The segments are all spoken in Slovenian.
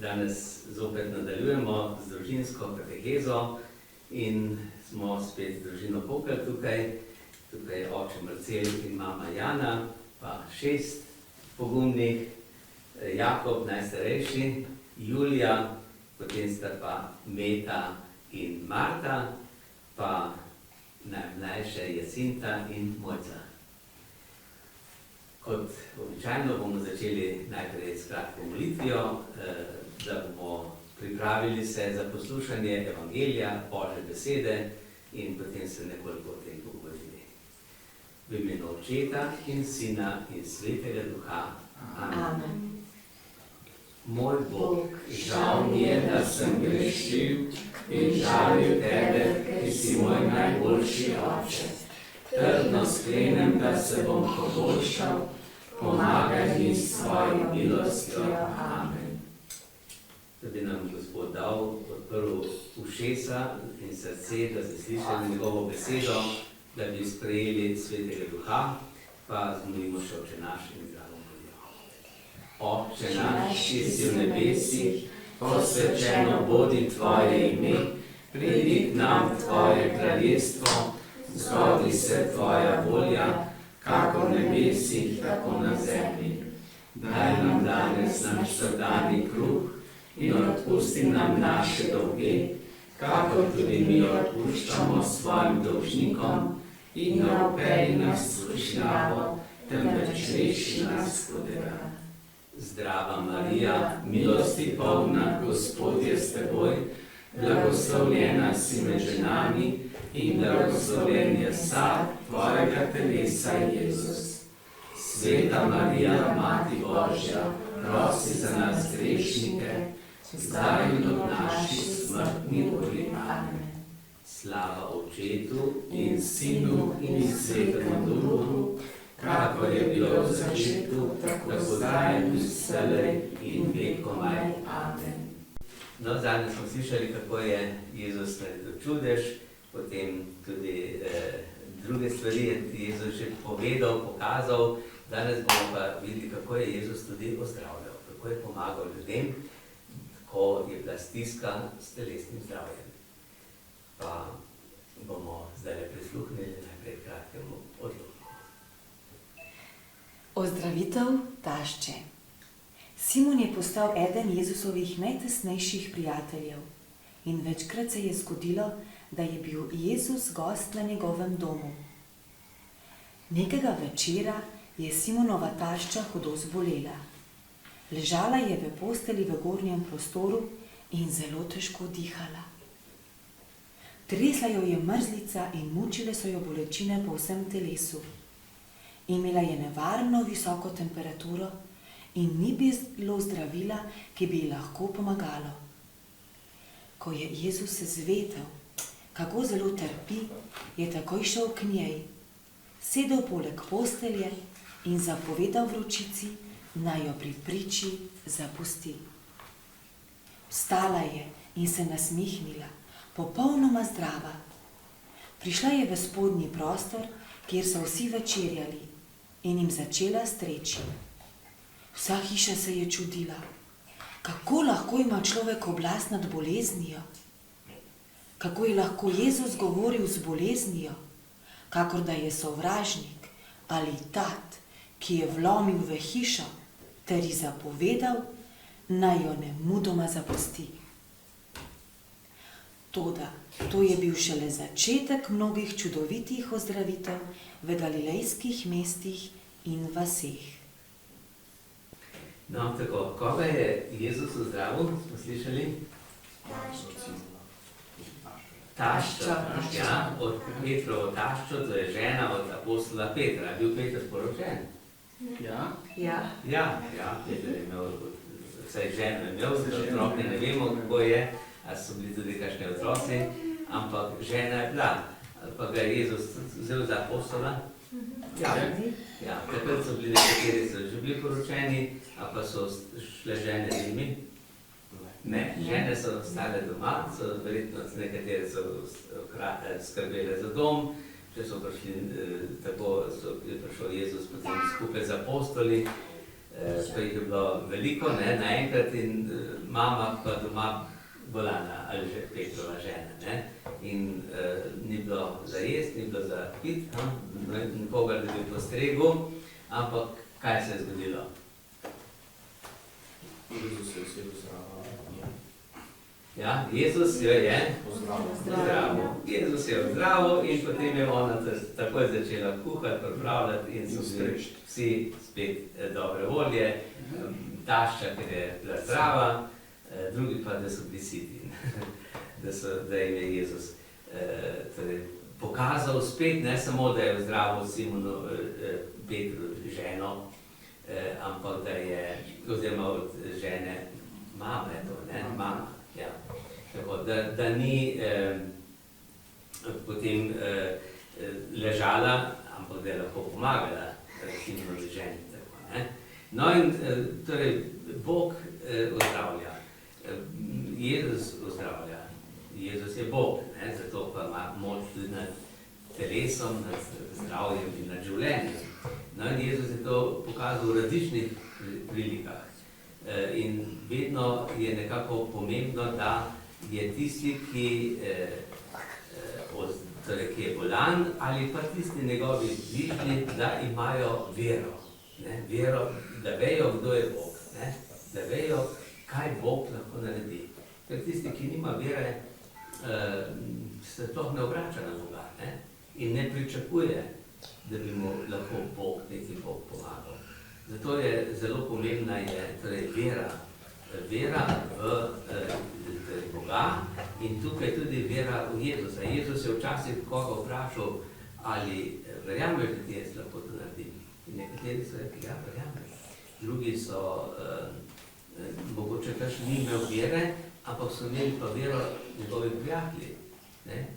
danes zopet nadaljujemo z družinsko katehezo in smo spet z družino Pokl tukaj. Tukaj je oče Marcel in mama Jana, pa 6 pogumnih, Jakob najstarejši, Julija, potem sta pa Meta in Marta, pa najmlajša Jacinta in Mojca. Kot običajno bomo začeli najprej s kratko molitvijo, da bomo pripravili se za poslušanje Evangelija, Božje besede in potem se nekoliko o tem pogovorili. V imenu Očeta in Sina in Svetega Duha. Amen. Moj Bog, žal mi je, da sem grešil in žalil tebe, ki si moj najboljši oče. Trdno sklenem, da se bom poboljšal, pomagaj mi s svojim milostjo. Amen. Da bi nam Gospod dal odprl ušesa in srce, da bi slišali njegovo besedo, da bi sprejeli Svetega Duha, pa zmolimo še Oče naš in zdravo molijo. Oče naš, ki si v nebesih, posvečeno bodi tvoje ime, pridi k nam tvoje kraljestvo, zgodi se tvoja volja, kako v nebesih, tako na zemlji. Daj nam danes naš vsakdanji kruh in odpusti nam naše dolge, kakor tudi mi odpuščamo svojim dolžnikom, in ne vpelji nas v skušnjavo, temveč reši nas od zla. Zdrava Marija, milosti polna, Gospod je s teboj, blagoslovljena si med ženami in blagoslovljen je sad tvojega telesa, Jezus. Sveta Marija, Mati Božja, prosi za nas grešnike, zdaj in od naših smrtnih ur. Amen. Slava Očetu in Sinu in Svetemu Duhu, kakor je bilo v začetku, tako zdaj in vselej in vekomaj. Amen. No, zadnje smo slišali, kako je Jezus naredil čudež, potem tudi druge stvari je Jezus že povedal, pokazal. Danes bomo pa videli, kako je Jezus tudi ozdravljal, kako je pomagal ljudem, ko je bila stiska s telesnim zdravjem. Pa bomo zdaj prisluhnili najprej kratkemu odloku. Ozdravitev tašče. Simon je postal eden Jezusovih najtesnejših prijateljev in večkrat se je zgodilo, da je bil Jezus gost na njegovem domu. Nekega večera je Simonova tašča hudo zbolela. Ležala je v postelji v gornjem prostoru in zelo težko dihala. Tresla jo je mrzlica in mučile so jo bolečine po vsem telesu. Imela je nevarno visoko temperaturo in ni bilo zdravila, ki bi ji lahko pomagalo. Ko je Jezus se zvedel, kako zelo trpi, je takoj šel k njej, sedel poleg postelje in zapovedal vročici, naj jo pri priči zapusti. Vstala je in se nasmehnila, popolnoma zdrava. Prišla je v spodnji prostor, kjer so vsi večerjali, in jim začela streči. Vsa hiša se je čudila, kako lahko ima človek oblast nad boleznijo, kako je lahko Jezus govoril z boleznijo, kakor da je sovražnik ali tat, ki je vlomil v hišo ter ji zapovedal, naj jo nemudoma zapusti. Toda to je bil šele začetek mnogih čudovitih ozdravitev v galilejskih mestih in vaseh. No, tako, koga je Jezus ozdravil, smo slišali? Taščo. Ja, od Petrovo taščo, to je žena od apostola Petra. Je bil Peter poročen? Ja. Peter je imel, vsaj ženo je imel, otroke ne vemo, kako je, a so bili tudi kakšni otroci, ampak žena je bila. Pa ga je Jezus vzel za apostola? Ja, takrat so bili nekateri, so že bili poročeni, a pa so šle žene z njimi. Ne, žene so ostale doma, so verjetno nekatere so skrbele za dom, če so prišli, tako je prišel Jezus potem skupaj z apostoli, Pa jih je bilo veliko, ne, naenkrat in mama pa doma bolana, ali že Petrova žena, ne. In ni bilo za jesti, ni bilo za piti, nikogar ne bi postregel, ampak kaj se je zgodilo? Jezus je vse pozdravil. Ja, Jezus jo je pozdravil. Jezus je pozdravil in potem je ona takoj začela kuhati, pripravljati in so bili vsi spet dobre volje. Tašča, ker je bila zdrava, drugi pa, da so bili siti, da jim je Jezus pokazal spet, ne samo, da je pozdravil Simonu, Petru ženo, ampak da je, oziroma od žene mame to, ne, mama. Ja. Tako, da ni potem ležala, ampak da je lahko pomagala Simonovi ženi. Tako, ne. No in torej Bog ozdravlja, Jezus ozdravlja, Jezus je Bog, ne, zato pa ima moč tudi nad telesom, nad zdravjem in nad življenjem. No in Jezus je to pokazal v različnih prilikah. In vedno je nekako pomembno, da je tisti, ki je bolan, ali pa tisti njegovi bližnji, da imajo vero. Ne? Vero, da vejo, kdo je Bog. Ne? Da vejo, kaj Bog lahko naredi. Ker tisti, ki nima vere, se sploh ne obrača na Boga, ne? In ne pričakuje, da bi mu lahko Bog, neki Bog pomagal. Zato je zelo pomembna torej vera v Boga in tukaj tudi vera v Jezusa. Jezus je včasih koga vprašal, ali verjameš, da ti jaz lahko to naredim. In nekateri so rekli, ja, verjamem. Drugi so, mogoče kakšen ni imel vere, ampak so imeli pa vero njegovi prijatelji.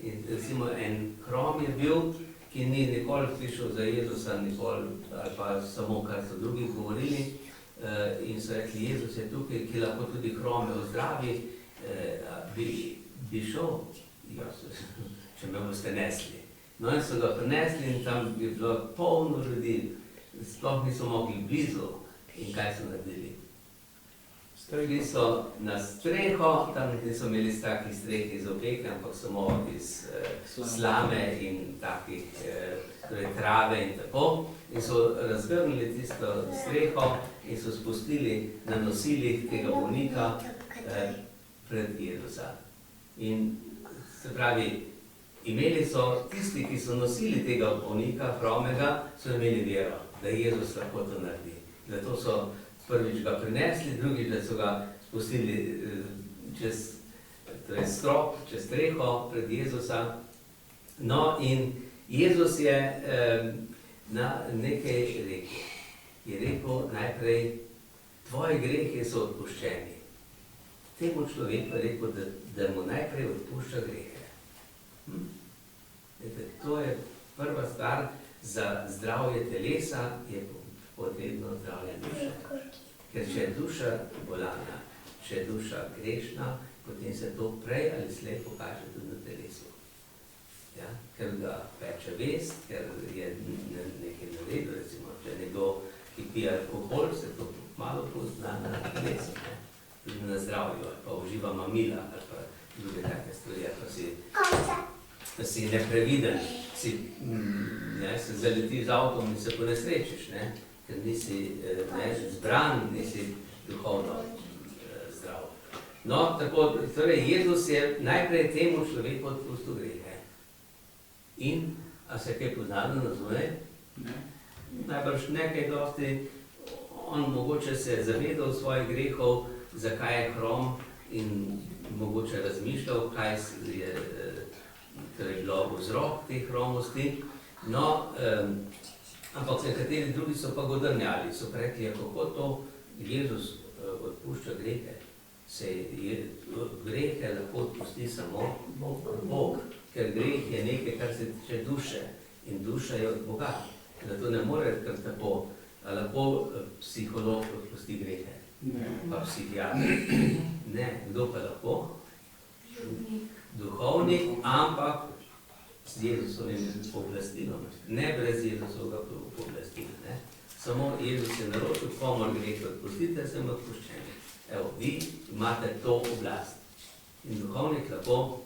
In recimo en hrom je bil, ki ni nikoli slišal za Jezusa, nikoli, ali pa samo, kar so drugi govorili, in so rekli, Jezus je tukaj, ki lahko tudi hrome ozdravi, bi šel, če me boste nesli. No in so ga prinesli in tam je bilo polno ljudi, sploh niso mogli blizu. In kaj so naredili? Šli so na streho, tam niso imeli takih streh iz obleke, ampak samo iz slame in takih, torej trave in tako. In so razgrnili tisto streho in so spustili na nosilih tega bolnika pred Jezusa. In se pravi, imeli so tisti, ki so nosili tega bolnika, hromega, so imeli vero, da Jezus lahko to naredi. Zato so prvič ga prinesli, drugič, da so ga spustili čez strop, čez streho pred Jezusa. No in Jezus je nekaj rekel. Je rekel najprej, tvoji grehi so odpuščeni. Temu človeku je rekel, da mu najprej odpušča grehe. To je prva stvar, za zdravje telesa je potrebno zdravje duše. Ker če je duša bolana, če je duša grešna, potem se to prej ali slej pokaže tudi na telesu. Ja? Ker ga peče vest, ker je nekaj naredil, recimo, če nekdo, ki pije alkohol, se to malo pozna na telesu, tudi na zdravju, ali pa uživa mamila, ali pa druge take stvari, pa si nepreviden, se zaleti z avtom in se ponesrečiš, ker nisi zbran, nisi duhovno zdrav. No, tako, torej, Jezus je najprej temu človeku odpustil grehe. In, a se kaj poznano nazove? Najbrž nekaj dosti, on mogoče se je zavedal svojih grehov, zakaj je hrom in mogoče razmišljal, kaj je bilo vzrok teh hromosti. No, ampak nekateri drugi so pa godrnjali, so rekli, kako to Jezus odpušča grehe. Grehe lahko odpusti samo Bog, ker greh je nekaj, kar se tiče duše in duša je od Boga. Zato ne more kar tako, lahko psiholog odpusti grehe, pa psihiater. Ne, kdo pa lahko? Duhovnik, ampak z Jezusovim pooblastilom, ne brez Jezusovega pooblastila. Samo Jezus je naročil, komor greh odpustite, sem odpuščeni. Evo, vi imate to oblast. In duhovnik lahko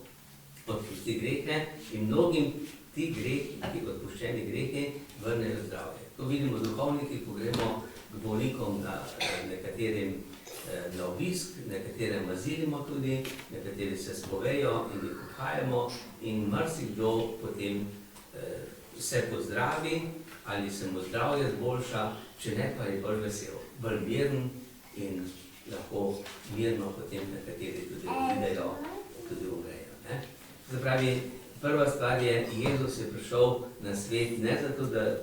odpusti grehe in mnogim ti grehi, ti odpuščeni grehi, vrnejo zdravje. To vidimo duhovniki, ko gremo k bolnikom nekaterim na obisk, nekatere mazilimo tudi, nekateri se spovejo in jih obhajamo in marsikdo potem se pozdravi ali se mu zdravje zboljša, če ne pa je bolj vesel, bolj miren in lahko mirno potem nekateri tudi odidejo, tudi umrejo. Zapravi, prva stvar je, Jezus je prišel na svet ne zato, da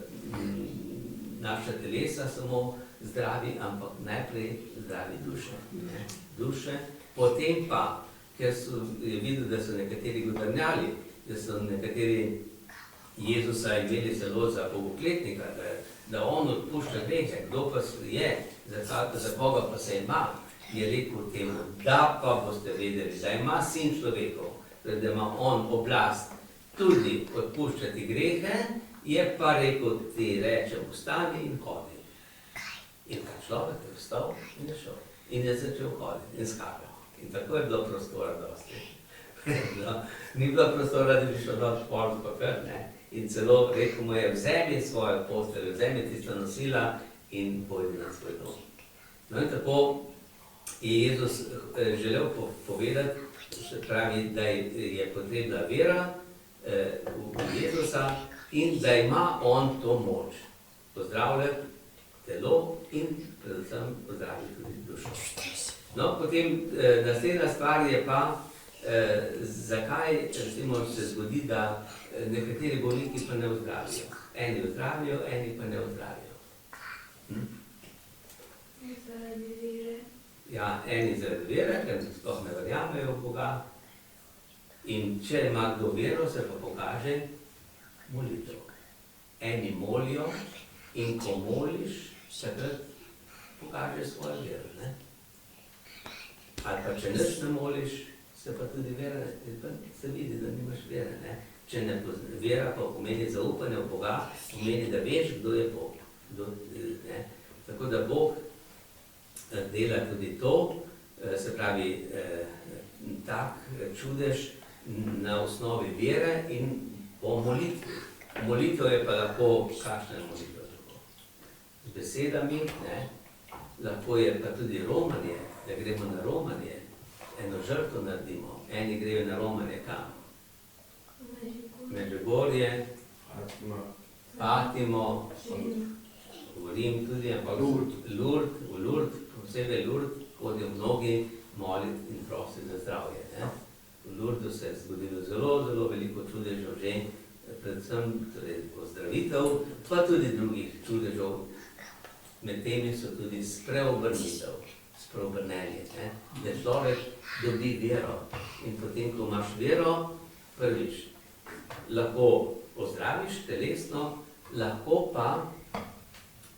naša telesa samo zdravi, ampak najprej zdravi duše. Duše, potem pa, ker je videl, da so nekateri godrnjali, da so nekateri Jezusa imeli zelo za bogokletnika, da on odpušča grehe, kdo pa je, za koga pa se ima, je rekel temu, da pa boste vedeli, da ima sin človekov, da ima on oblast tudi odpuščati grehe, je pa rekel, ti rečem, vstani in hodi. In ta človek je vstal in je šel. In je začel hoditi in skakal. In tako je bilo prostora dosti. Ni bilo prostora, da bi šel dol šport, pa kar ne. In celo rekel mu je, vzemi svojo posteljo, vzemi tista nosila in pojdi na svoj dom. No in tako je Jezus želel povedati, se pravi, da je potrebna vera v Jezusa in da ima on to moč pozdravljati telo in predvsem pozdraviti tudi dušo. No, potem naslednja stvar je pa, zakaj recimo se zgodi, da nekateri bolniki pa ne ozdravijo. Eni ozdravijo, eni pa ne ozdravijo. Zaradi vere. Ja, eni zaradi vere, ker sploh ne verjamejo v Boga. In če ima kdo vero, se pa pokaže molitev. Eni molijo in ko moliš, takrat pokaže svojo vero. Ne? Ali pa če nič ne moliš, se pa tudi vera, se vidi, da nimaš vere. Ne? Če ne vera pa pomeni zaupanje v Boga, pomeni, da veš, kdo je Bog. Ne? Tako da Bog dela tudi to, se pravi, tak čudež na osnovi vere in po molitvi. Molitev je pa lahko, kakšna je molitev? Z besedami, ne? Lahko je pa tudi romanje, da gremo na romanje, eno žrtvo naredimo, eni grejo na romanje kam? Medžugorje, Fatimo, govorim tudi, ampak Lourdes, posebej Lourdes, hodijo mnogi moliti in prositi za zdravje. Ne? V Lourdesu se je zgodilo zelo, zelo veliko čudežev že, predvsem torej, ozdravitev, pa tudi drugih čudežev. Med temi so tudi spreobrnitev, spreobrnenje, da človek dobi vero. In potem, ko imaš vero, prvič, lahko ozdraviš telesno, lahko pa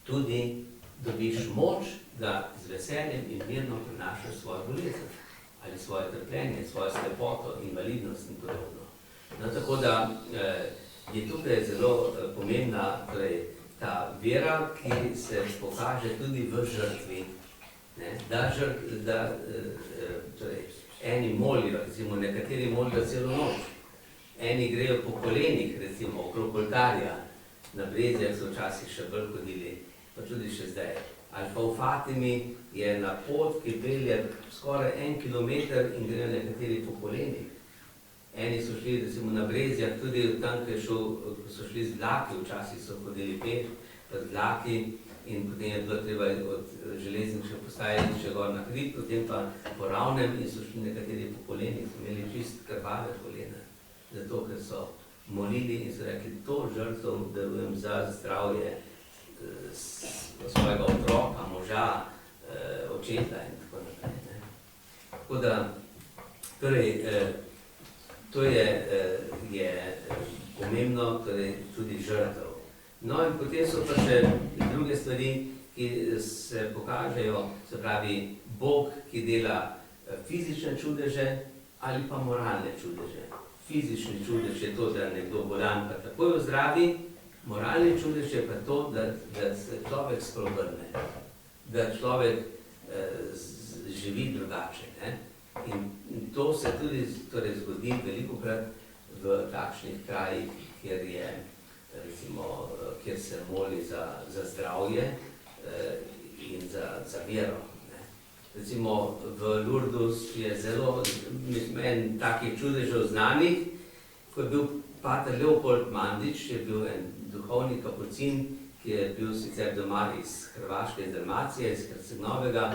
tudi dobiš moč, da z veseljem in mirno prenašaš svojo bolezen ali svoje trpljenje, svojo slepoto, invalidnost in podobno. No, tako da je tukaj zelo pomembna torej, ta vera, ki se pokaže tudi v žrtvi. Ne? Torej, eni molijo, recimo nekateri molijo celo noč, eni grejo po kolenih, recimo okrog oltarja, na Brezjah so včasih še bolj hodili, pa tudi še zdaj. Ali pa v Fatimi je na pot, ki pelje skoraj 1 kilometer in grejo nekateri po kolenih. Eni so šli recimo na Brezjah, tudi tam, ko so šli z vlaki, včasih so hodili peš, pa z vlaki in potem je bilo treba od železnične postaje še gor na hrib, potem pa po ravnem in so šli nekateri po kolenih, so imeli čist krvave kolena. Zato, ker so molili in so rekli, to žrtev darujem za zdravje svojega otroka, moža, očeta in tako naprej. Ne? Tako da, torej, to je pomembno, torej tudi žrtev. No in potem so pa še druge stvari, ki se pokažejo, se pravi, Bog, ki dela fizične čudeže ali pa moralne čudeže. Fizični čudež je to, da nekdo bolan pa takoj ozdravi, Moralni čudež je pa to, da se človek spreobrne, da človek živi drugače. Ne? In to se tudi zgodi velikokrat v takšnih krajih, kjer se moli za zdravje in za vero. Ne? Recimo v Lourdes je zelo, en takih čudežev znanih, ko je bil pater Leopold Mandić, je bil en duhovni kapucin, ki je bil sicer doma iz Hrvaške, iz Dalmacije, iz Herceg-Novega,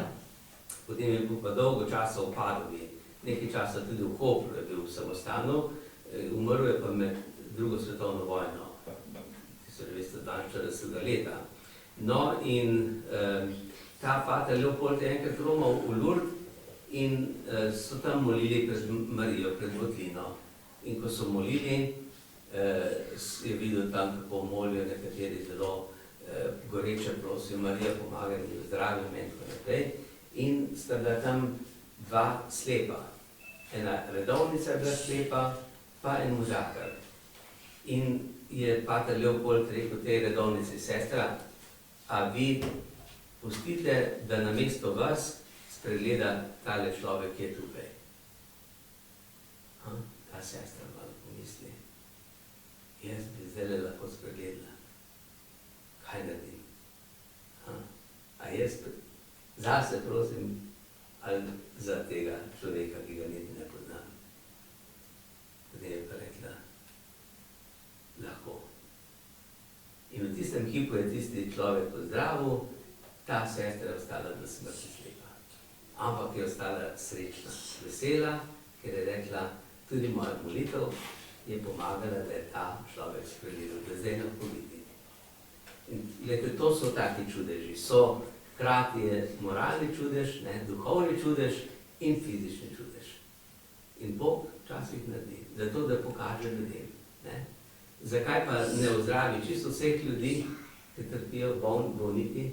potem je bil pa dolgo časa v Padovi, nekaj časa tudi v Kopru je bil v samostanu, umrl je pa med drugo svetovno vojno, 1942 leta. No in ta pater Leopold je enkrat romal v Lourdes in so tam molili pred Marijo, pred votlino. In ko so molili, je videl tam, kako molijo nekateri zelo goreče, prosijo, Marija pomaga mi, zdravi me in tako naprej. In sta bila tam dva slepa. Ena redovnica je bila slepa, pa en možakar. In je pater Leopold rekel tej redovnici, sestra, a vi pustite, da namesto vas spregleda tale človek, ki je tukaj. Ta sestra malo pomisli, jaz bi zdaj lahko spregledala. Kaj naredim? A jaz zase prosim, ali za tega človeka, ki ga niti ne poznam. Potem je pa rekla, lahko. In v tistem hipu je tisti človek pozdravil, ta sestra je ostala do smrti slepa. Ampak je ostala srečna, vesela, ker je rekla, tudi moja molitev je pomagala, da je ta človek spregledal, da zdaj lahko vidi. In gledajte, to so taki čudeži. So, hkrati je moralni čudež, duhovni čudež in fizični čudež. In Bog včasih naredi, zato da pokaže ljudem. Ne? Zakaj pa ne ozdravi čisto vseh ljudi, ki trpijo bolniki?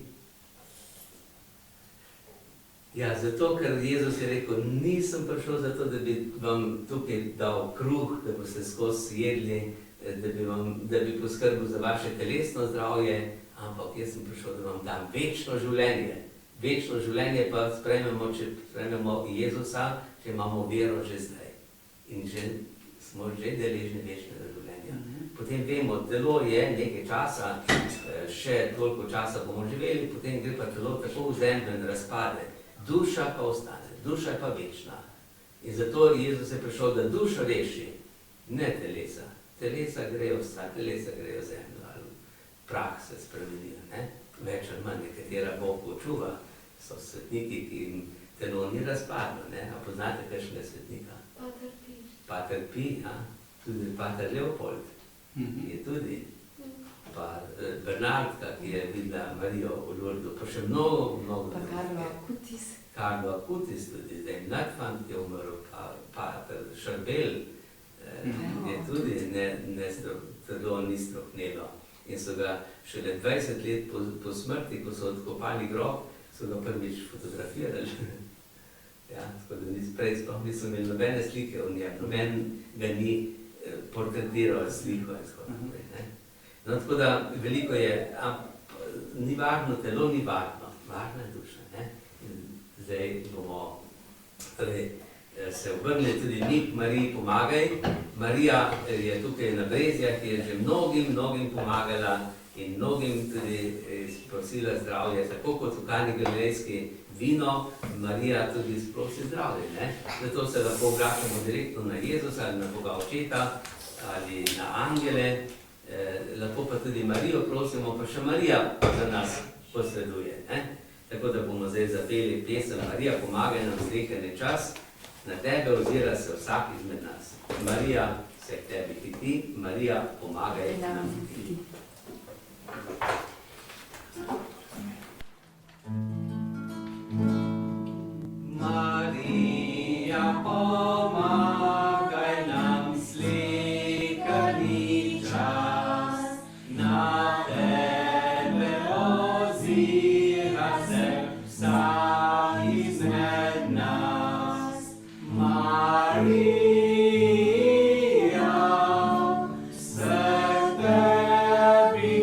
Ja, zato, ker Jezus je rekel, nisem prišel zato, da bi vam tukaj dal kruh, da boste skozi jedli, da bi poskrbel za vaše telesno zdravje, ampak jaz sem prišel, da vam dam večno življenje. Večno življenje pa sprejmemo, če sprejmemo Jezusa, če imamo vero že zdaj. In smo že deležni večnega življenja. Potem vemo, telo je nekaj časa, še toliko časa bomo živeli, potem gre pa telo tako v zemljo in razpade. Duša pa ostane, duša je pa večna. In zato Jezus je prišel, da dušo reši, ne telesa. Telesa grejo v zemljo, ali prah se spremenijo, ne? Več ali manj, nekatera Bog počuva, so svetniki, ki jim telo ni razpadlo, ne? A poznate kakšnega svetnika? Pater Pi. Pater Pi, ja? Tudi pater Leopold je tudi. Pa Bernardka, ki je videla Marijo v Lourdu, pa še mnogo Pa Karlo Acutis. Karlo Acutis tudi, zdaj mlad fant je umrl, pa pater Šarbel je tudi telo ni strohnelo. In so ga šele 20 let po smrti, ko so odkopali grob, so ga prvič fotografirali. Ja, tako da prej sploh nisem imel nobene slike o njem, noben ga ni portretiral sliko in tako naprej, ne. No, tako da veliko je, ni važno, telo ni važno, važna je duša, ne. In zdaj bomo se obrnili tudi mi k Mariji pomagaj. Marija je tukaj na Brezjah, je že mnogim pomagala in mnogim tudi prosila zdravje, tako kot v Kani Galilejski vino, Marija tudi sprosi zdravje, ne. Zato se lahko obračamo direktno na Jezusa ali na Boga Očeta ali na angele, lahko pa tudi Marijo prosimo, pa še Marija za nas posreduje, ne. Tako da bomo zdaj zapeli pesem Marija pomagaj nam srečen čas, na tebe ozira se vsak izmed nas. Marija se k tebi hiti, Marija pomagaj nam hiti. Marija pomagaj nam slikani čas, na tebe ozira se vsak izmed nas. Marija, se k tebi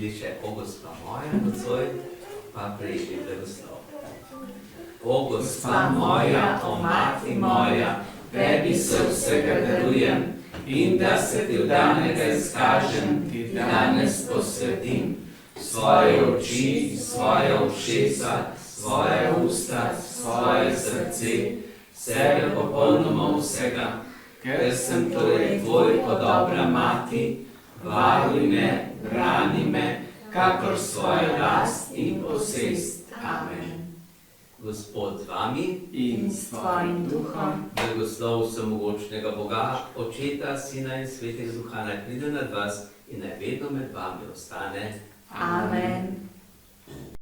naredili še O gospa moja nocoj, pa prejeli blagoslov. O gospa moja, o mati moja, tebi se vsega darujem in da se ti vdanega izkažem, ti danes posvetim svoje oči, svoje ušesa, svoje usta, svoje srce, sebe popolnoma vsega, ker sem torej tvoj dobra mati, varuj me, brani me, kakor svojo last in posest. Amen. Gospod z vami In s tvojim duhom. blagoslov vsemogočnega Boga, Očeta, Sina in Svetega Duha naj pride nad vas in naj vedno med vami ostane. Amen.